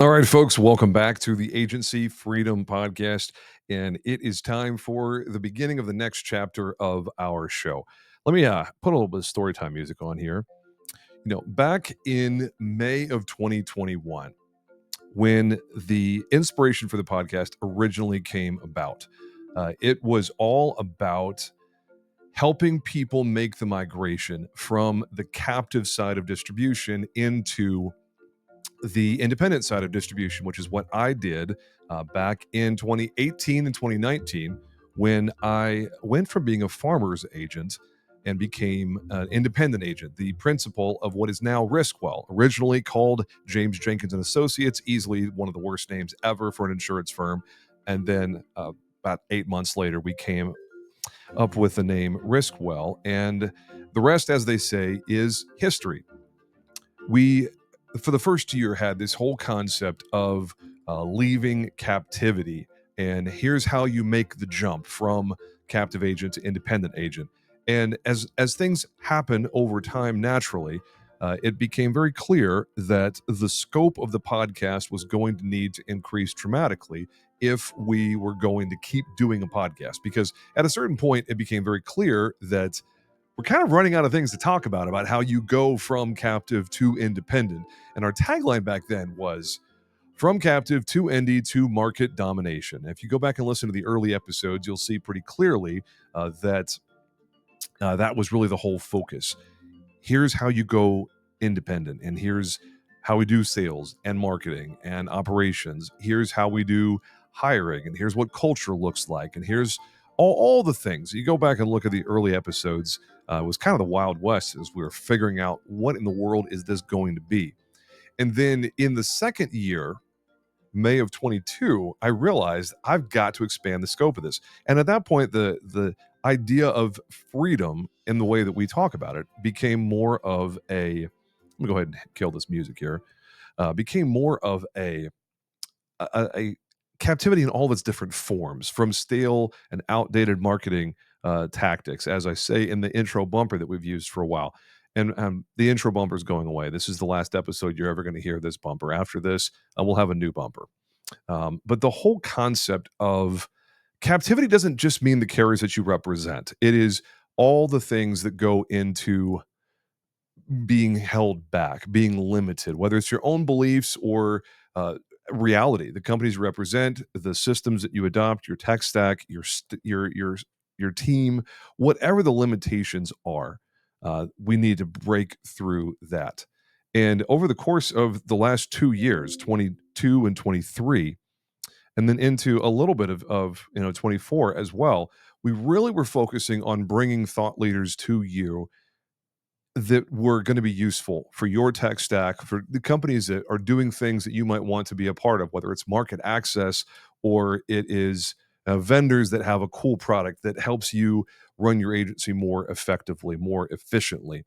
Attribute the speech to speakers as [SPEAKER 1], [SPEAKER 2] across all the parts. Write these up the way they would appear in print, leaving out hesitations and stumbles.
[SPEAKER 1] All right, folks, welcome back to the Agency Freedom Podcast. And it is time for the beginning of the next chapter of our show. Let me put a little bit of story time music on here. Back in May of 2021, when the inspiration for the podcast originally came about, it was all about helping people make the migration from the captive side of distribution into the independent side of distribution, which is what I did back in 2018 and 2019 when I went from being a farmer's agent and became an independent agent, the principal of what is now Riskwell, originally called James Jenkins and Associates, easily one of the worst names ever for an insurance firm. And then about 8 months later, we came up with the name Riskwell, and the rest, as they say, is history. We, for the first year, had this whole concept of leaving captivity, and here's how you make the jump from captive agent to independent agent. And as things happen over time naturally, it became very clear that the scope of the podcast was going to need to increase dramatically if we were going to keep doing a podcast. Because at a certain point, it became very clear that we're kind of running out of things to talk about how you go from captive to independent. And our tagline back then was from captive to indie to market domination. If you go back and listen to the early episodes, you'll see pretty clearly that that was really the whole focus. Here's how you go independent, and here's how we do sales and marketing and operations. Here's how we do hiring, and here's what culture looks like, and here's all the things. You go back and look at the early episodes. It was kind of the Wild West as we were figuring out what in the world is this going to be. And then in the second year, May of 22, I realized I've got to expand the scope of this. And at that point, the idea of freedom in the way that we talk about it became more of a, let me go ahead and kill this music here, became more of a captivity in all of its different forms, from stale and outdated marketing tactics, as I say in the intro bumper that we've used for a while. And the intro bumper is going away. This is the last episode you're ever going to hear this bumper. After this, we'll have a new bumper. But the whole concept of captivity doesn't just mean the carriers that you represent. It is all the things that go into being held back, being limited, whether it's your own beliefs or reality, the companies you represent, the systems that you adopt, your tech stack, your team, whatever the limitations are. We need to break through that. And over the course of the last 2 years, 22 and 23, and then into a little bit of 24 as well, we really were focusing on bringing thought leaders to you that were going to be useful for your tech stack, for the companies that are doing things that you might want to be a part of, whether it's market access or it is vendors that have a cool product that helps you run your agency more effectively, more efficiently.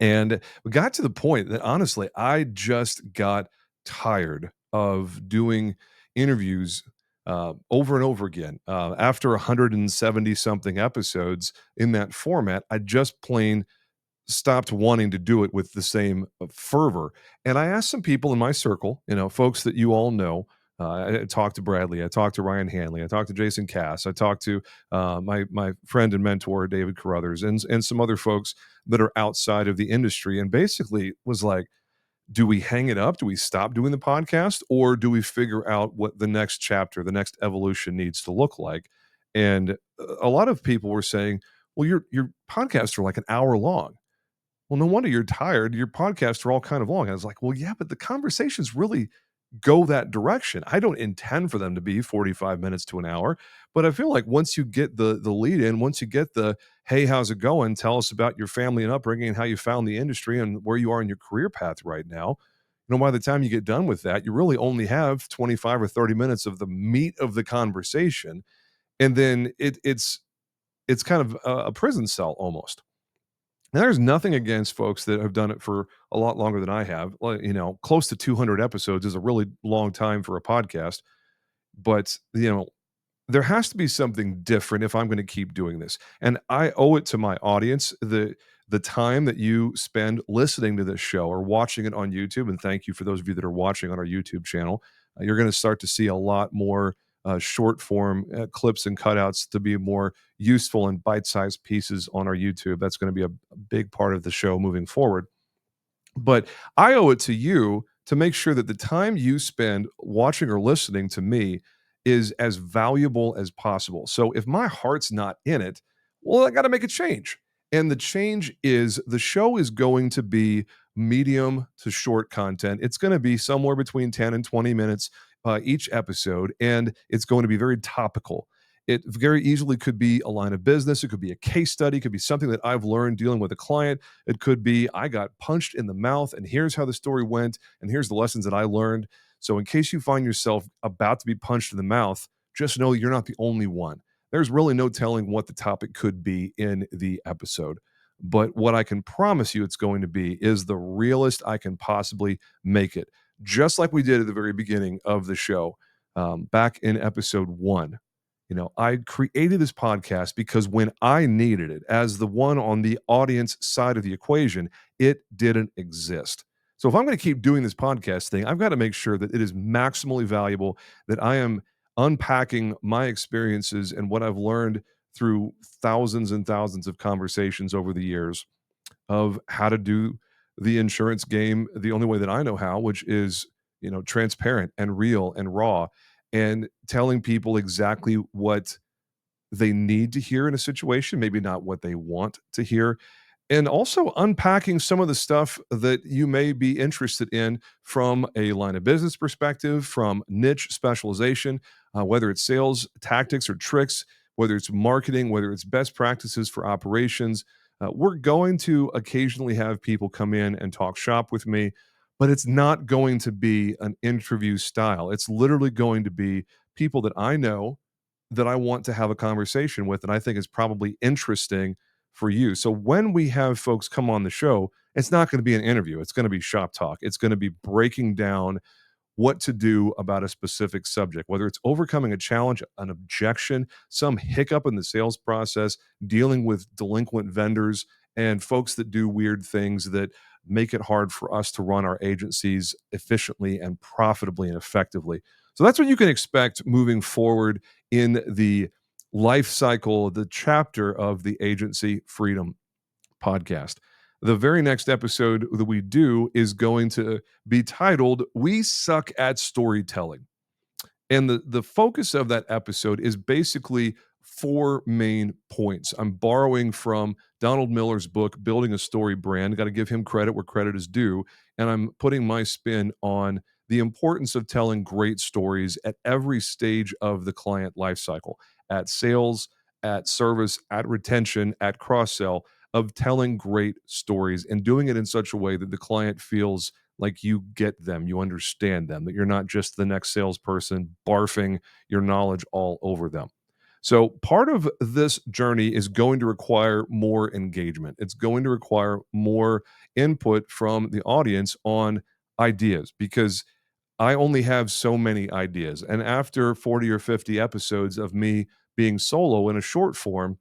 [SPEAKER 1] And we got to the point that honestly, I just got tired of doing interviews over and over again. After 170 something episodes in that format, I just plain stopped wanting to do it with the same fervor. And I asked some people in my circle, folks that you all know. I talked to Bradley. I talked to Ryan Hanley. I talked to Jason Cass. I talked to my friend and mentor David Carruthers, and some other folks that are outside of the industry. And basically was like, do we hang it up? Do we stop doing the podcast, or do we figure out what the next chapter, the next evolution needs to look like? And a lot of people were saying, well, your podcasts are like an hour long. Well, no wonder you're tired. Your podcasts are all kind of long. And I was like, well, yeah, but the conversations really go that direction. I don't intend for them to be 45 minutes to an hour, but I feel like once you get the lead in, once you get the, hey, how's it going? Tell us about your family and upbringing and how you found the industry and where you are in your career path right now. By the time you get done with that, you really only have 25 or 30 minutes of the meat of the conversation. And then it's kind of a prison cell almost. And there's nothing against folks that have done it for a lot longer than I have. Close to 200 episodes is a really long time for a podcast. But, there has to be something different if I'm going to keep doing this. And I owe it to my audience, the time that you spend listening to this show or watching it on YouTube. And thank you for those of you that are watching on our YouTube channel. You're going to start to see a lot more short form clips and cutouts to be more useful and bite sized pieces on our YouTube. That's going to be a big part of the show moving forward. But I owe it to you to make sure that the time you spend watching or listening to me is as valuable as possible. So if my heart's not in it, well, I got to make a change. And the change is the show is going to be medium to short content. It's going to be somewhere between 10 and 20 minutes each episode, and it's going to be very topical. It very easily could be a line of business. It could be a case study. It could be something that I've learned dealing with a client. It could be I got punched in the mouth, and here's how the story went, and here's the lessons that I learned. So, in case you find yourself about to be punched in the mouth, just know you're not the only one. There's really no telling what the topic could be in the episode. But what I can promise you it's going to be is the realest I can possibly make it, just like we did at the very beginning of the show, back in episode one. I created this podcast because when I needed it as the one on the audience side of the equation, it didn't exist. So if I'm going to keep doing this podcast thing, I've got to make sure that it is maximally valuable, that I am unpacking my experiences and what I've learned through thousands and thousands of conversations over the years of how to do the insurance game the only way that I know how, which is, transparent and real and raw, and telling people exactly what they need to hear in a situation, maybe not what they want to hear, and also unpacking some of the stuff that you may be interested in from a line of business perspective, from niche specialization, whether it's sales tactics or tricks, whether it's marketing, whether it's best practices for operations. We're going to occasionally have people come in and talk shop with me, but it's not going to be an interview style. It's literally going to be people that I know that I want to have a conversation with, and I think is probably interesting for you. So when we have folks come on the show, it's not going to be an interview. It's going to be shop talk. It's going to be breaking down what to do about a specific subject, whether it's overcoming a challenge, an objection, some hiccup in the sales process, dealing with delinquent vendors, and folks that do weird things that make it hard for us to run our agencies efficiently and profitably and effectively. So that's what you can expect moving forward in the life cycle, the chapter of the Agency Freedom podcast. The very next episode that we do is going to be titled We Suck at Storytelling. And the focus of that episode is basically four main points. I'm borrowing from Donald Miller's book, Building a Story Brand. Got to give him credit where credit is due. And I'm putting my spin on the importance of telling great stories at every stage of the client lifecycle, at sales, at service, at retention, at cross sell, of telling great stories and doing it in such a way that the client feels like you get them, you understand them, that you're not just the next salesperson barfing your knowledge all over them. So, part of this journey is going to require more engagement. It's going to require more input from the audience on ideas because I only have so many ideas. And after 40 or 50 episodes of me being solo in a short form,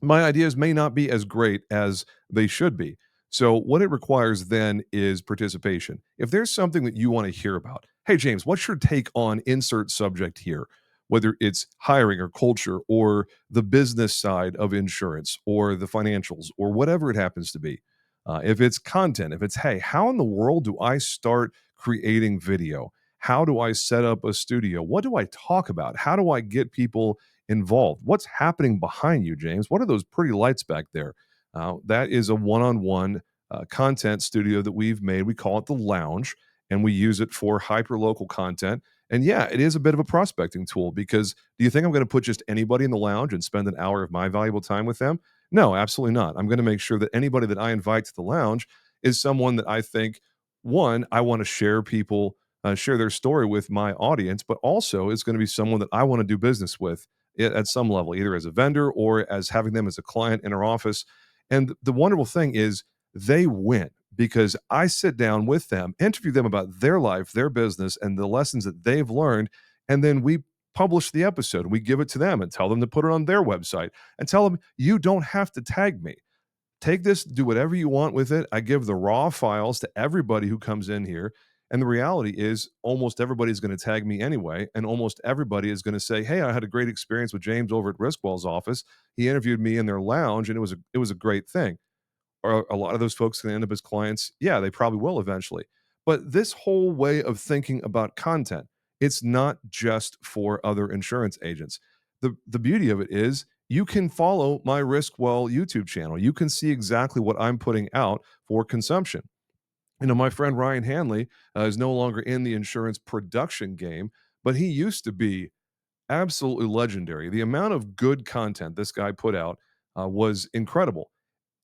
[SPEAKER 1] my ideas may not be as great as they should be. So, what it requires then is participation. If there's something that you want to hear about, hey, James, what's your take on insert subject here? Whether it's hiring or culture or the business side of insurance or the financials or whatever it happens to be. If it's content, if it's, hey, how in the world do I start creating video? How do I set up a studio? What do I talk about? How do I get people involved? What's happening behind you, James? What are those pretty lights back there? That is a one-on-one content studio that we've made. We call it the Lounge, and we use it for hyper-local content. And yeah, it is a bit of a prospecting tool because do you think I'm going to put just anybody in the lounge and spend an hour of my valuable time with them? No, absolutely not. I'm going to make sure that anybody that I invite to the lounge is someone that I think, one, I want to share their story with my audience, but also it's going to be someone that I want to do business with at some level, either as a vendor or as having them as a client in our office. And the wonderful thing is they win because I sit down with them, interview them about their life, their business, and the lessons that they've learned. And then we publish the episode. We give it to them and tell them to put it on their website and tell them, you don't have to tag me. Take this, do whatever you want with it. I give the raw files to everybody who comes in here. And the reality is, almost everybody's going to tag me anyway. And almost everybody is going to say, hey, I had a great experience with James over at Riskwell's office. He interviewed me in their lounge, and it was a great thing. Are a lot of those folks going to end up as clients? Yeah, they probably will eventually. But this whole way of thinking about content, it's not just for other insurance agents. The beauty of it is you can follow my Riskwell YouTube channel. You can see exactly what I'm putting out for consumption. My friend Ryan Hanley is no longer in the insurance production game, but he used to be absolutely legendary. The amount of good content this guy put out was incredible.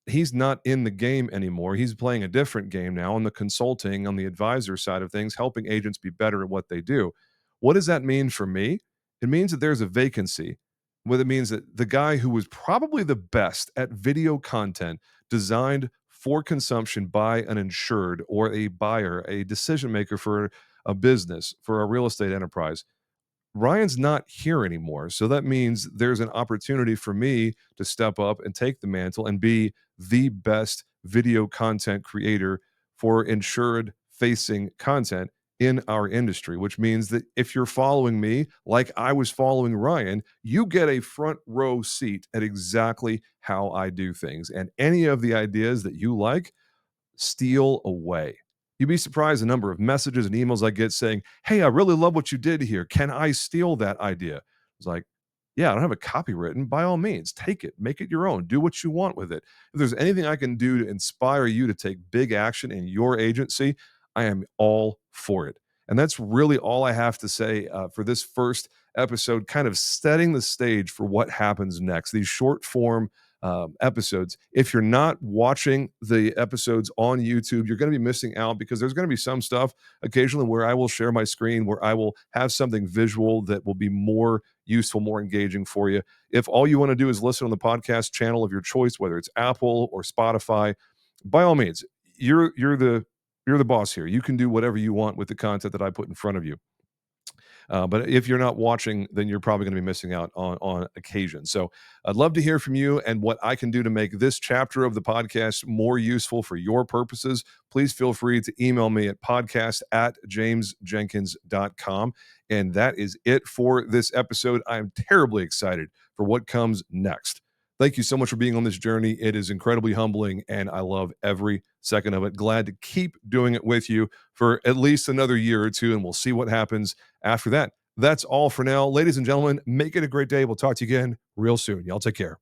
[SPEAKER 1] He's not in the game anymore. He's playing a different game now on the consulting, on the advisor side of things, helping agents be better at what they do. What does that mean for me? It means that there's a vacancy. What it means that the guy who was probably the best at video content designed for consumption by an insured or a buyer, a decision maker for a business, for a real estate enterprise, Ryan's not here anymore. So that means there's an opportunity for me to step up and take the mantle and be the best video content creator for insured facing content in our industry, which means that if you're following me like I was following Ryan, you get a front row seat at exactly how I do things. And any of the ideas that you like, steal away. You'd be surprised the number of messages and emails I get saying, hey, I really love what you did here. Can I steal that idea? It's like, yeah, I don't have a copy written. By all means, take it, make it your own, do what you want with it. If there's anything I can do to inspire you to take big action in your agency, I am all for it. And that's really all I have to say for this first episode, kind of setting the stage for what happens next. These short form episodes. If you're not watching the episodes on YouTube, you're going to be missing out because there's going to be some stuff occasionally where I will share my screen, where I will have something visual that will be more useful, more engaging for you. If all you want to do is listen on the podcast channel of your choice, whether it's Apple or Spotify, by all means, you're the boss here. You can do whatever you want with the content that I put in front of you. But if you're not watching, then you're probably going to be missing out on occasion. So I'd love to hear from you and what I can do to make this chapter of the podcast more useful for your purposes. Please feel free to email me at podcast@jamesjenkins.com. And that is it for this episode. I'm terribly excited for what comes next. Thank you so much for being on this journey. It is incredibly humbling, and I love every second of it. Glad to keep doing it with you for at least another year or two, and we'll see what happens after that. That's all for now. Ladies and gentlemen, make it a great day. We'll talk to you again real soon. Y'all take care.